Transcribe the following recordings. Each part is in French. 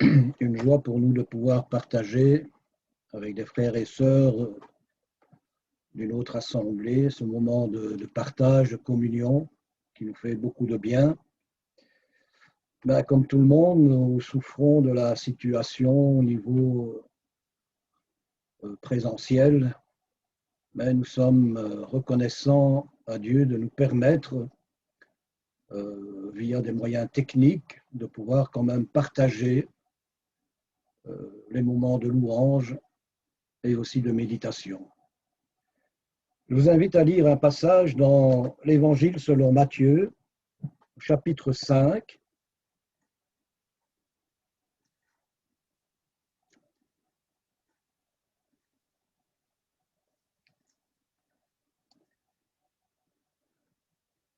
une joie pour nous de pouvoir partager avec des frères et sœurs d'une autre assemblée ce moment de partage, de communion qui nous fait beaucoup de bien. Comme tout le monde, nous souffrons de la situation au niveau présentiel, mais nous sommes reconnaissants à Dieu de nous permettre, via des moyens techniques, de pouvoir quand même partager les moments de louange et aussi de méditation. Je vous invite à lire un passage dans l'Évangile selon Matthieu, chapitre 5.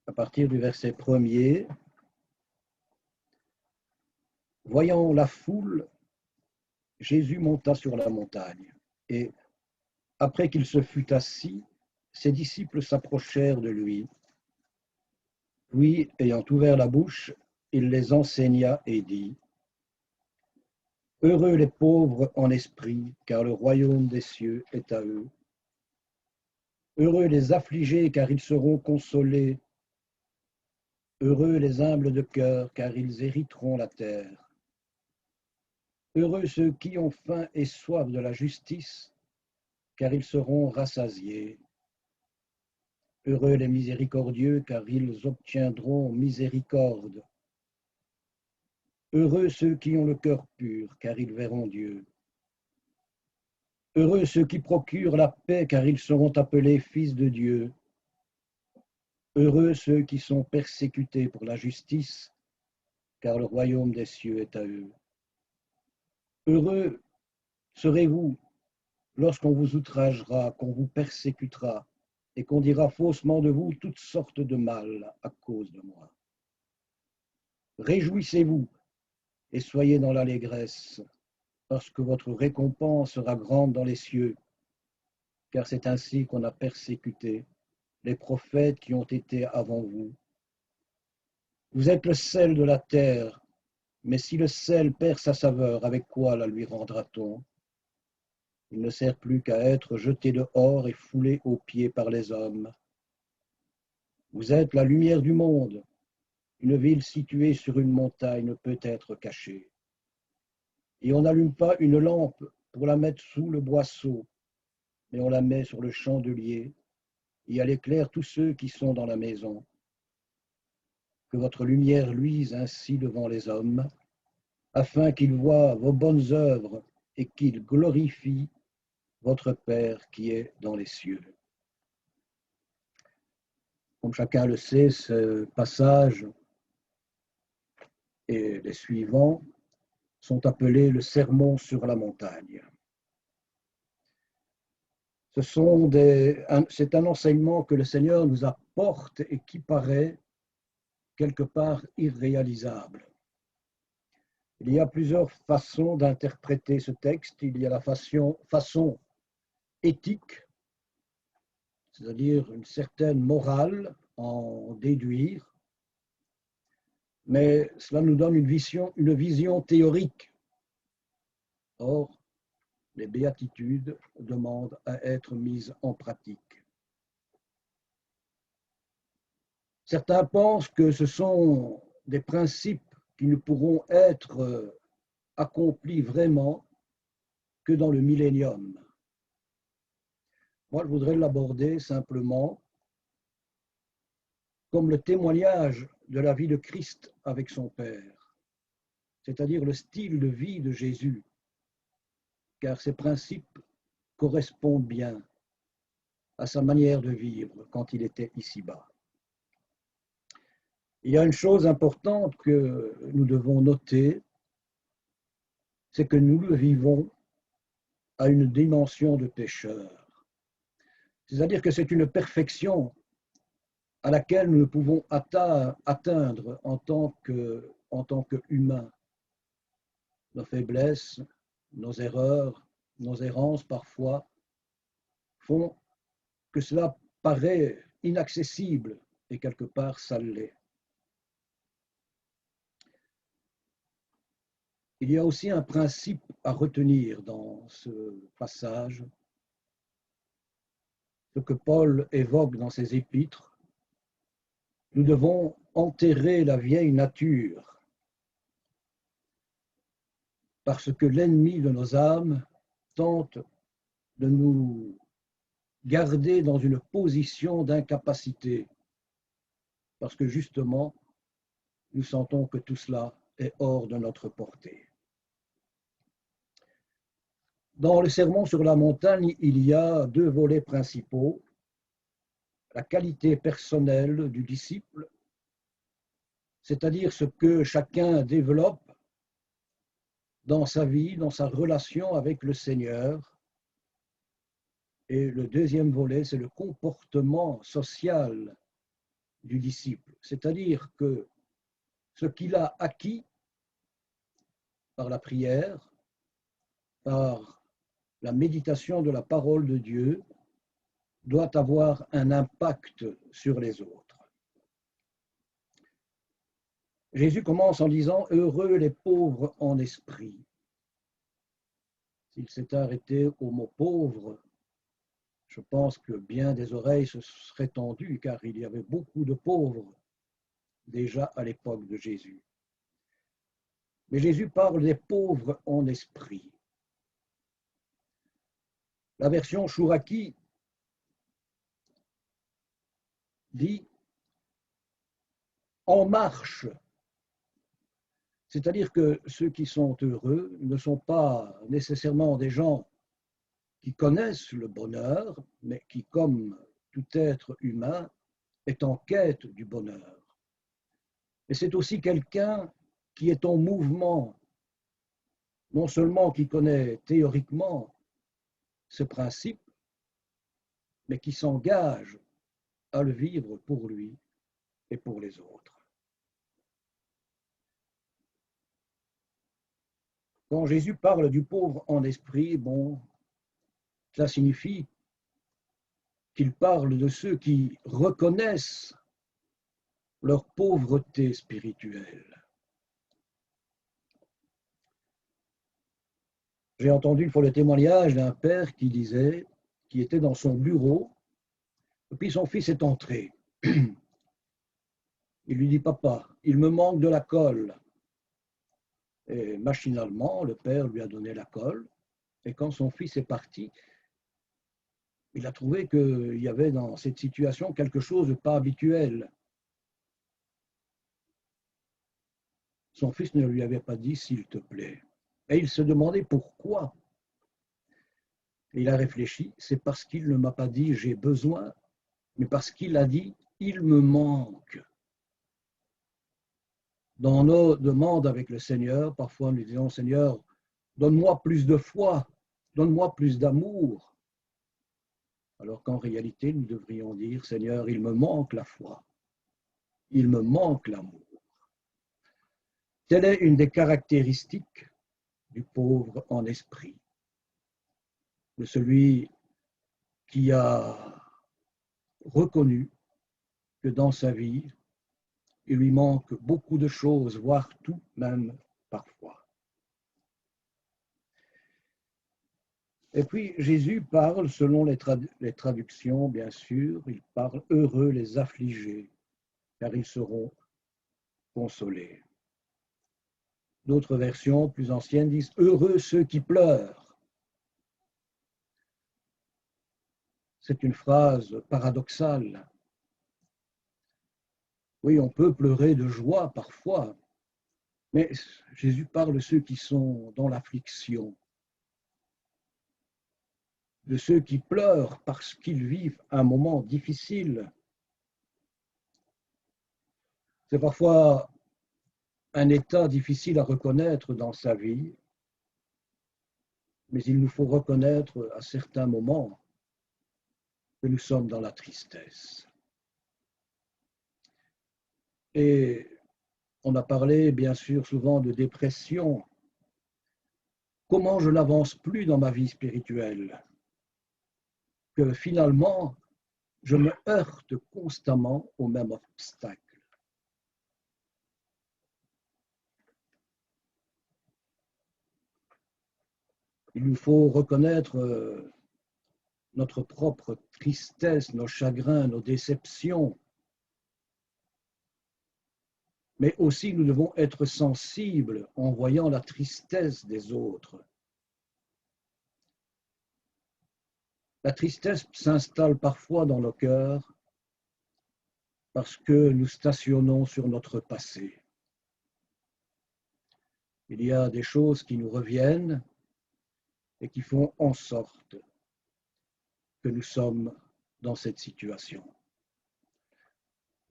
À partir du verset 1er. Voyant la foule, Jésus monta sur la montagne, et après qu'il se fut assis, ses disciples s'approchèrent de lui. Puis, ayant ouvert la bouche, il les enseigna et dit : Heureux les pauvres en esprit, car le royaume des cieux est à eux. Heureux les affligés, car ils seront consolés. Heureux les humbles de cœur, car ils hériteront la terre. Heureux ceux qui ont faim et soif de la justice, car ils seront rassasiés. Heureux les miséricordieux, car ils obtiendront miséricorde. Heureux ceux qui ont le cœur pur, car ils verront Dieu. Heureux ceux qui procurent la paix, car ils seront appelés fils de Dieu. Heureux ceux qui sont persécutés pour la justice, car le royaume des cieux est à eux. Heureux serez-vous lorsqu'on vous outragera, qu'on vous persécutera, et qu'on dira faussement de vous toutes sortes de mal à cause de moi. Réjouissez-vous et soyez dans l'allégresse, parce que votre récompense sera grande dans les cieux, car c'est ainsi qu'on a persécuté les prophètes qui ont été avant vous. Vous êtes le sel de la terre, mais si le sel perd sa saveur, avec quoi la lui rendra-t-on ? Il ne sert plus qu'à être jeté dehors et foulé aux pieds par les hommes. Vous êtes la lumière du monde. Une ville située sur une montagne ne peut être cachée. Et on n'allume pas une lampe pour la mettre sous le boisseau, mais on la met sur le chandelier, et elle éclaire tous ceux qui sont dans la maison. Que votre lumière luise ainsi devant les hommes, afin qu'ils voient vos bonnes œuvres et qu'ils glorifient votre Père qui est dans les cieux. Comme chacun le sait, ce passage et les suivants sont appelés le sermon sur la montagne. C'est un enseignement que le Seigneur nous apporte et qui paraît quelque part irréalisable. Il y a plusieurs façons d'interpréter ce texte. Il y a la façon éthique, c'est-à-dire une certaine morale en déduire, mais cela nous donne une vision théorique. Or, les béatitudes demandent à être mises en pratique. Certains pensent que ce sont des principes qui ne pourront être accomplis vraiment que dans le millénium. Moi, je voudrais l'aborder simplement comme le témoignage de la vie de Christ avec son Père, c'est-à-dire le style de vie de Jésus, car ces principes correspondent bien à sa manière de vivre quand il était ici-bas. Il y a une chose importante que nous devons noter, c'est que nous le vivons à une dimension de pécheur. C'est-à-dire que c'est une perfection à laquelle nous ne pouvons atteindre en tant qu'humains. Nos faiblesses, nos erreurs, nos errances parfois font que cela paraît inaccessible et quelque part ça l'est. Il y a aussi un principe à retenir dans ce passage, ce que Paul évoque dans ses épîtres. Nous devons enterrer la vieille nature parce que l'ennemi de nos âmes tente de nous garder dans une position d'incapacité parce que justement, nous sentons que tout cela est hors de notre portée. Dans le Sermon sur la montagne, il y a deux volets principaux, la qualité personnelle du disciple, c'est-à-dire ce que chacun développe dans sa vie, dans sa relation avec le Seigneur. Et le deuxième volet, c'est le comportement social du disciple, c'est-à-dire que ce qu'il a acquis par la prière, par la méditation de la parole de Dieu, doit avoir un impact sur les autres. Jésus commence en disant « Heureux les pauvres en esprit ». S'il s'est arrêté au mot « pauvre », je pense que bien des oreilles se seraient tendues, car il y avait beaucoup de pauvres déjà à l'époque de Jésus. Mais Jésus parle des pauvres en esprit. La version Chouraki dit « en marche ». C'est-à-dire que ceux qui sont heureux ne sont pas nécessairement des gens qui connaissent le bonheur, mais qui, comme tout être humain, est en quête du bonheur. Et c'est aussi quelqu'un qui est en mouvement, non seulement qui connaît théoriquement ce principe, mais qui s'engage à le vivre pour lui et pour les autres. Quand Jésus parle du pauvre en esprit, bon, cela signifie qu'il parle de ceux qui reconnaissent leur pauvreté spirituelle. J'ai entendu une fois le témoignage d'un père qui disait, qui était dans son bureau, et puis son fils est entré. Il lui dit « Papa, il me manque de la colle ». Et machinalement, le père lui a donné la colle. Et quand son fils est parti, il a trouvé qu'il y avait dans cette situation quelque chose de pas habituel. Son fils ne lui avait pas dit « s'il te plaît ». Et il se demandait pourquoi. Et il a réfléchi, c'est parce qu'il ne m'a pas dit « j'ai besoin », mais parce qu'il a dit « il me manque ». Dans nos demandes avec le Seigneur, parfois nous disons « Seigneur, donne-moi plus de foi, donne-moi plus d'amour ». Alors qu'en réalité, nous devrions dire « Seigneur, il me manque la foi, il me manque l'amour ». Telle est une des caractéristiques du pauvre en esprit, de celui qui a reconnu que dans sa vie, il lui manque beaucoup de choses, voire tout même parfois. Et puis Jésus parle, selon les traductions bien sûr, il parle « heureux les affligés, car ils seront consolés ». D'autres versions plus anciennes disent « heureux ceux qui pleurent ». C'est une phrase paradoxale. Oui, on peut pleurer de joie parfois, mais Jésus parle de ceux qui sont dans l'affliction, de ceux qui pleurent parce qu'ils vivent un moment difficile. C'est parfois un état difficile à reconnaître dans sa vie, mais il nous faut reconnaître à certains moments que nous sommes dans la tristesse. Et on a parlé bien sûr souvent de dépression. Comment je n'avance plus dans ma vie spirituelle? Que finalement, je me heurte constamment au même obstacle. Il nous faut reconnaître notre propre tristesse, nos chagrins, nos déceptions. Mais aussi nous devons être sensibles en voyant la tristesse des autres. La tristesse s'installe parfois dans nos cœurs parce que nous stationnons sur notre passé. Il y a des choses qui nous reviennent et qui font en sorte que nous sommes dans cette situation.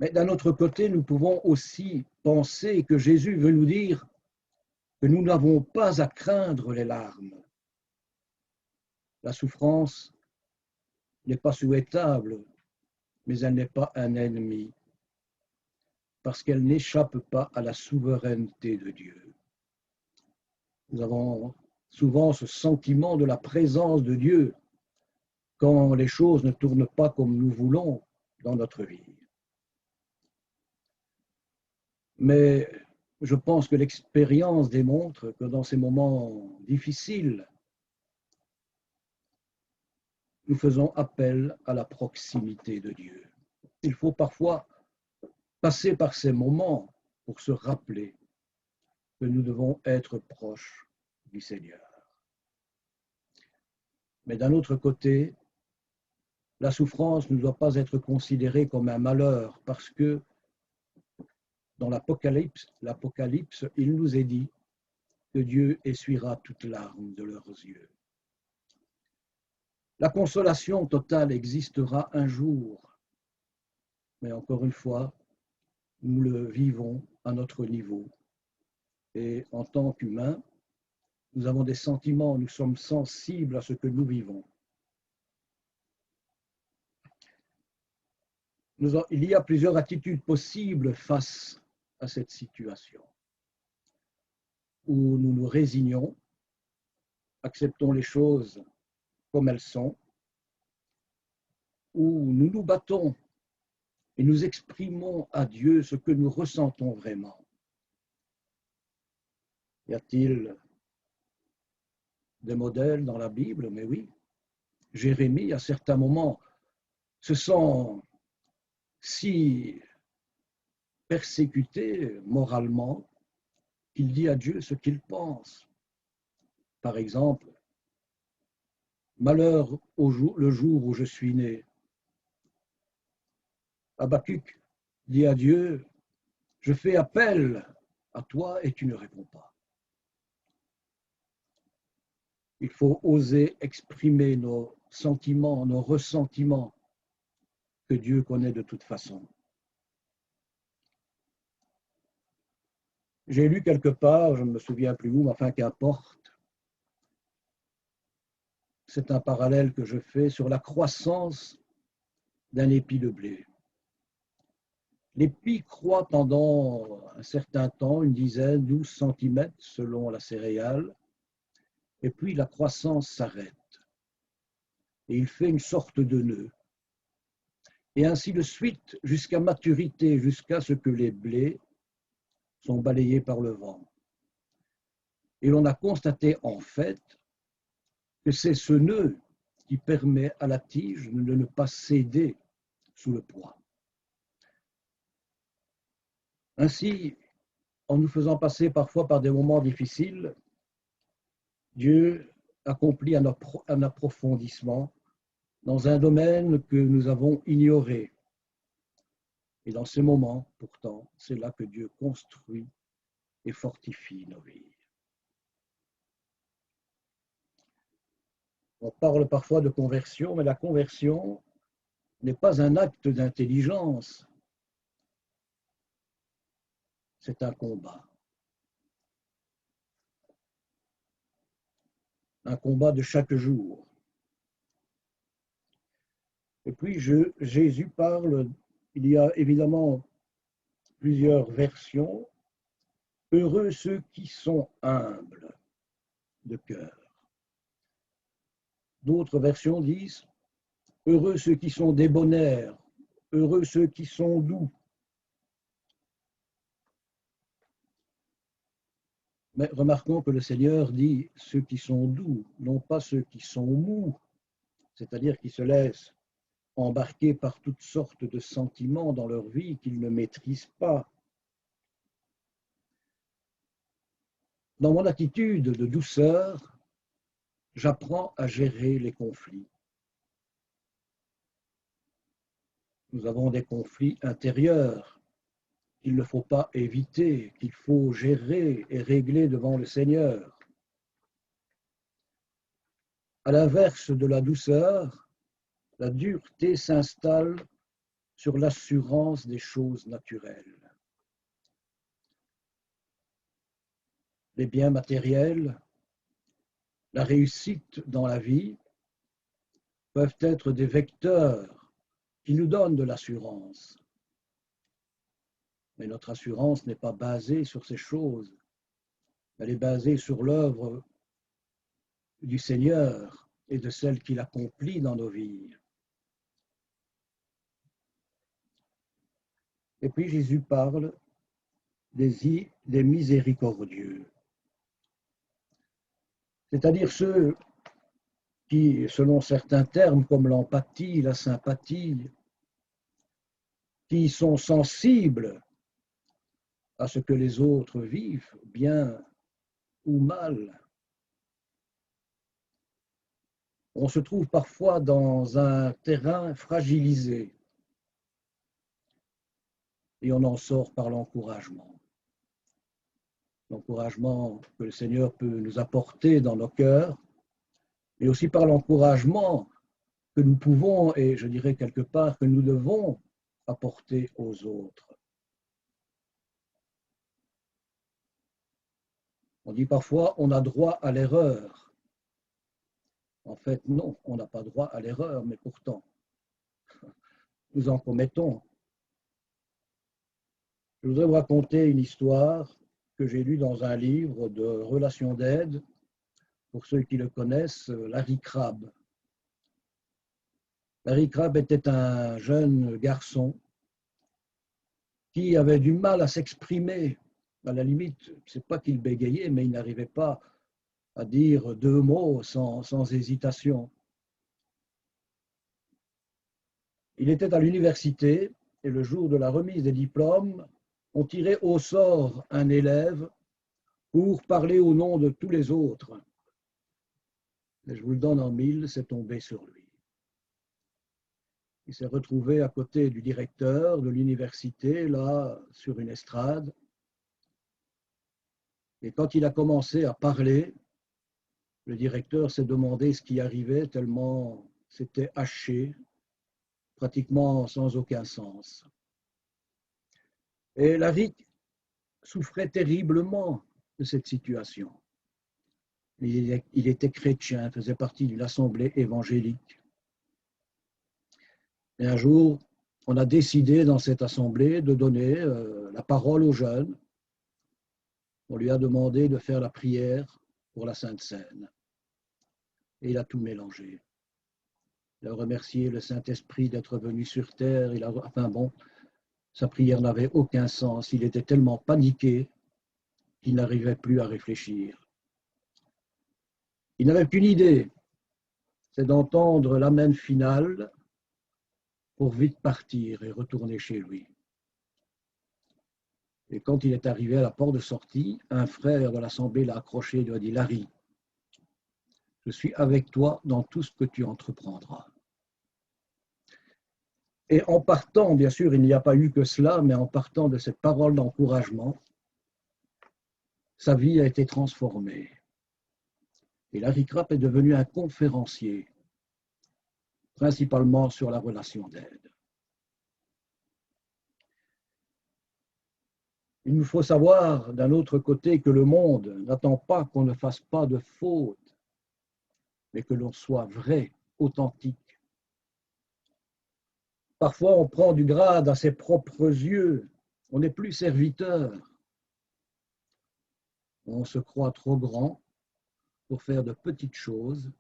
Mais d'un autre côté, nous pouvons aussi penser que Jésus veut nous dire que nous n'avons pas à craindre les larmes. La souffrance n'est pas souhaitable, mais elle n'est pas un ennemi, parce qu'elle n'échappe pas à la souveraineté de Dieu. Nous avons souvent ce sentiment de la présence de Dieu quand les choses ne tournent pas comme nous voulons dans notre vie. Mais je pense que l'expérience démontre que dans ces moments difficiles, nous faisons appel à la proximité de Dieu. Il faut parfois passer par ces moments pour se rappeler que nous devons être proches du Seigneur. Mais d'un autre côté, la souffrance ne doit pas être considérée comme un malheur parce que dans l'Apocalypse, il nous est dit que Dieu essuiera toutes larmes de leurs yeux. La consolation totale existera un jour, mais encore une fois, nous le vivons à notre niveau. Et en tant qu'humains, nous avons des sentiments, nous sommes sensibles à ce que nous vivons. Il y a plusieurs attitudes possibles face à cette situation, où nous nous résignons, acceptons les choses comme elles sont, où nous nous battons et nous exprimons à Dieu ce que nous ressentons vraiment. Y a-t-il des modèles dans la Bible? Mais oui. Jérémie, à certains moments, se sent si persécuté moralement qu'il dit à Dieu ce qu'il pense. Par exemple, « Malheur le jour où je suis né ». Habakkuk dit à Dieu, « Je fais appel à toi et tu ne réponds pas ». Il faut oser exprimer nos sentiments, nos ressentiments que Dieu connaît de toute façon. J'ai lu quelque part, je ne me souviens plus où, mais enfin qu'importe, c'est un parallèle que je fais sur la croissance d'un épi de blé. L'épi croît pendant un certain temps, une dizaine, 12 cm selon la céréale, et puis la croissance s'arrête. Et il fait une sorte de nœud. Et ainsi de suite jusqu'à maturité, jusqu'à ce que les blés sont balayés par le vent. Et l'on a constaté en fait que c'est ce nœud qui permet à la tige de ne pas céder sous le poids. Ainsi, en nous faisant passer parfois par des moments difficiles, Dieu accomplit un approfondissement dans un domaine que nous avons ignoré. Et dans ces moments, pourtant, c'est là que Dieu construit et fortifie nos vies. On parle parfois de conversion, mais la conversion n'est pas un acte d'intelligence, c'est un combat. Un combat de chaque jour. Et puis Jésus parle, il y a évidemment plusieurs versions. Heureux ceux qui sont humbles de cœur. D'autres versions disent heureux ceux qui sont débonnaires, heureux ceux qui sont doux. Mais remarquons que le Seigneur dit ceux qui sont doux, non pas ceux qui sont mous, c'est-à-dire qui se laissent embarquer par toutes sortes de sentiments dans leur vie qu'ils ne maîtrisent pas. Dans mon attitude de douceur, j'apprends à gérer les conflits. Nous avons des conflits intérieurs qu'il ne faut pas éviter, qu'il faut gérer et régler devant le Seigneur. À l'inverse de la douceur, la dureté s'installe sur l'assurance des choses naturelles. Les biens matériels, la réussite dans la vie peuvent être des vecteurs qui nous donnent de l'assurance. Mais notre assurance n'est pas basée sur ces choses. Elle est basée sur l'œuvre du Seigneur et de celle qu'il accomplit dans nos vies. Et puis Jésus parle des miséricordieux, c'est-à-dire ceux qui, selon certains termes comme l'empathie, la sympathie, qui sont sensibles à ce que les autres vivent, bien ou mal. On se trouve parfois dans un terrain fragilisé et on en sort par l'encouragement. L'encouragement que le Seigneur peut nous apporter dans nos cœurs, mais aussi par l'encouragement que nous pouvons, et je dirais quelque part que nous devons apporter aux autres. On dit parfois on a droit à l'erreur. En fait, non, on n'a pas droit à l'erreur, mais pourtant, nous en commettons. Je voudrais vous raconter une histoire que j'ai lue dans un livre de relations d'aide. Pour ceux qui le connaissent, Larry Crabb. Larry Crabb était un jeune garçon qui avait du mal à s'exprimer. À la limite, c'est pas qu'il bégayait, mais il n'arrivait pas à dire deux mots sans hésitation. Il était à l'université et le jour de la remise des diplômes, on tirait au sort un élève pour parler au nom de tous les autres. Et je vous le donne en mille, c'est tombé sur lui. Il s'est retrouvé à côté du directeur de l'université, là, sur une estrade. Et quand il a commencé à parler, le directeur s'est demandé ce qui arrivait, tellement c'était haché, pratiquement sans aucun sens. Et Larry souffrait terriblement de cette situation. Il était chrétien, faisait partie d'une assemblée évangélique. Et un jour, on a décidé dans cette assemblée de donner la parole aux jeunes. On lui a demandé de faire la prière pour la Sainte Seine. Et il a tout mélangé. Il a remercié le Saint-Esprit d'être venu sur terre. Sa prière n'avait aucun sens. Il était tellement paniqué qu'il n'arrivait plus à réfléchir. Il n'avait qu'une idée, c'est d'entendre l'amen final pour vite partir et retourner chez lui. Et quand il est arrivé à la porte de sortie, un frère de l'assemblée l'a accroché et lui a dit « Larry, je suis avec toi dans tout ce que tu entreprendras. » Et en partant, bien sûr, il n'y a pas eu que cela, mais en partant de cette parole d'encouragement, sa vie a été transformée. Et Larry Crabb est devenu un conférencier, principalement sur la relation d'aide. Il nous faut savoir, d'un autre côté, que le monde n'attend pas qu'on ne fasse pas de fautes, mais que l'on soit vrai, authentique. Parfois, on prend du grade à ses propres yeux, on n'est plus serviteur. On se croit trop grand pour faire de petites choses,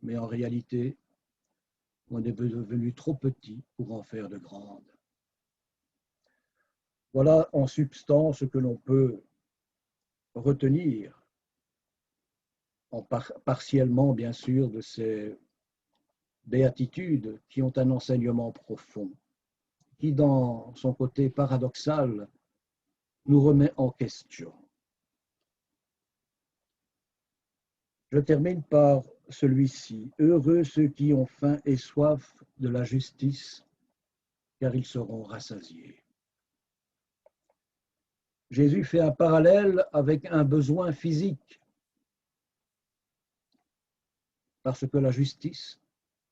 mais en réalité, on est devenu trop petit pour en faire de grandes. Voilà en substance ce que l'on peut retenir, partiellement bien sûr, de ces béatitudes qui ont un enseignement profond, qui dans son côté paradoxal nous remet en question. Je termine par celui-ci. Heureux ceux qui ont faim et soif de la justice, car ils seront rassasiés. Jésus fait un parallèle avec un besoin physique, parce que la justice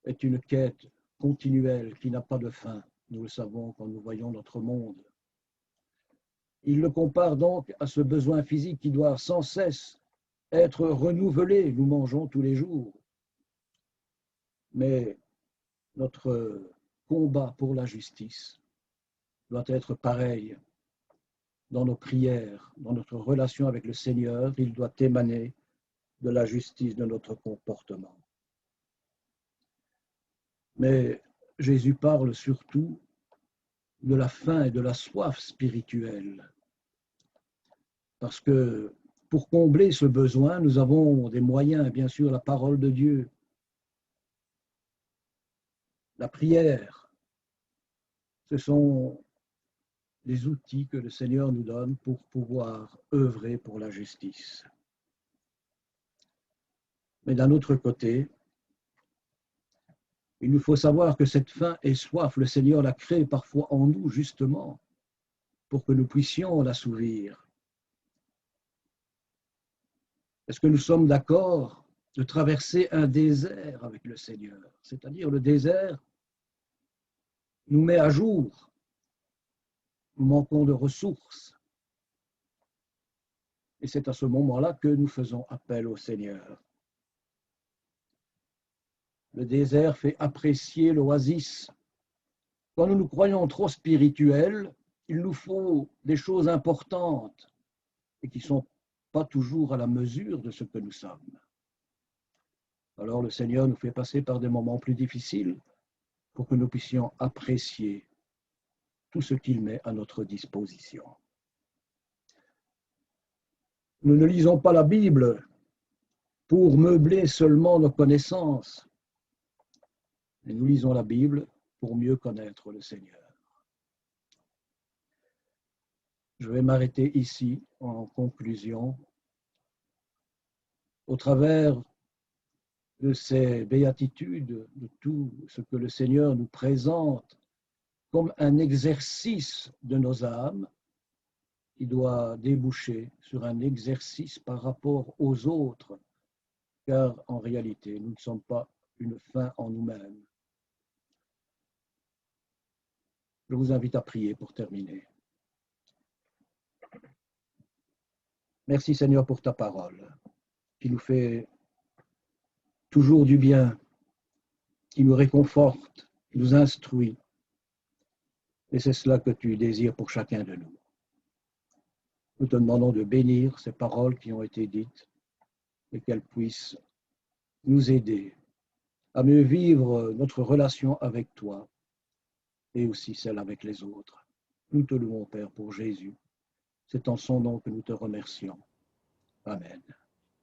est une quête continuelle qui n'a pas de fin. Nous le savons quand nous voyons notre monde. Il le compare donc à ce besoin physique qui doit sans cesse être renouvelé. Nous mangeons tous les jours. Mais notre combat pour la justice doit être pareil dans nos prières, dans notre relation avec le Seigneur. Il doit émaner de la justice de notre comportement. Mais Jésus parle surtout de la faim et de la soif spirituelle. Parce que pour combler ce besoin, nous avons des moyens, bien sûr, la parole de Dieu, la prière. Ce sont des outils que le Seigneur nous donne pour pouvoir œuvrer pour la justice. Mais d'un autre côté, il nous faut savoir que cette faim et soif, le Seigneur l'a créée parfois en nous, justement, pour que nous puissions l'assouvir. Est-ce que nous sommes d'accord de traverser un désert avec le Seigneur? C'est-à-dire le désert nous met à jour. Nous manquons de ressources. Et c'est à ce moment-là que nous faisons appel au Seigneur. Le désert fait apprécier l'oasis. Quand nous nous croyons trop spirituels, il nous faut des choses importantes et qui ne sont pas toujours à la mesure de ce que nous sommes. Alors le Seigneur nous fait passer par des moments plus difficiles pour que nous puissions apprécier tout ce qu'il met à notre disposition. Nous ne lisons pas la Bible pour meubler seulement nos connaissances, mais nous lisons la Bible pour mieux connaître le Seigneur. Je vais m'arrêter ici en conclusion. Au travers de ces béatitudes, de tout ce que le Seigneur nous présente comme un exercice de nos âmes, qui doit déboucher sur un exercice par rapport aux autres, car en réalité, nous ne sommes pas une fin en nous-mêmes. Je vous invite à prier pour terminer. Merci Seigneur pour ta parole, qui nous fait toujours du bien, qui nous réconforte, qui nous instruit. Et c'est cela que tu désires pour chacun de nous. Nous te demandons de bénir ces paroles qui ont été dites et qu'elles puissent nous aider à mieux vivre notre relation avec toi et aussi celle avec les autres. Nous te louons, Père, pour Jésus. C'est en son nom que nous te remercions. Amen.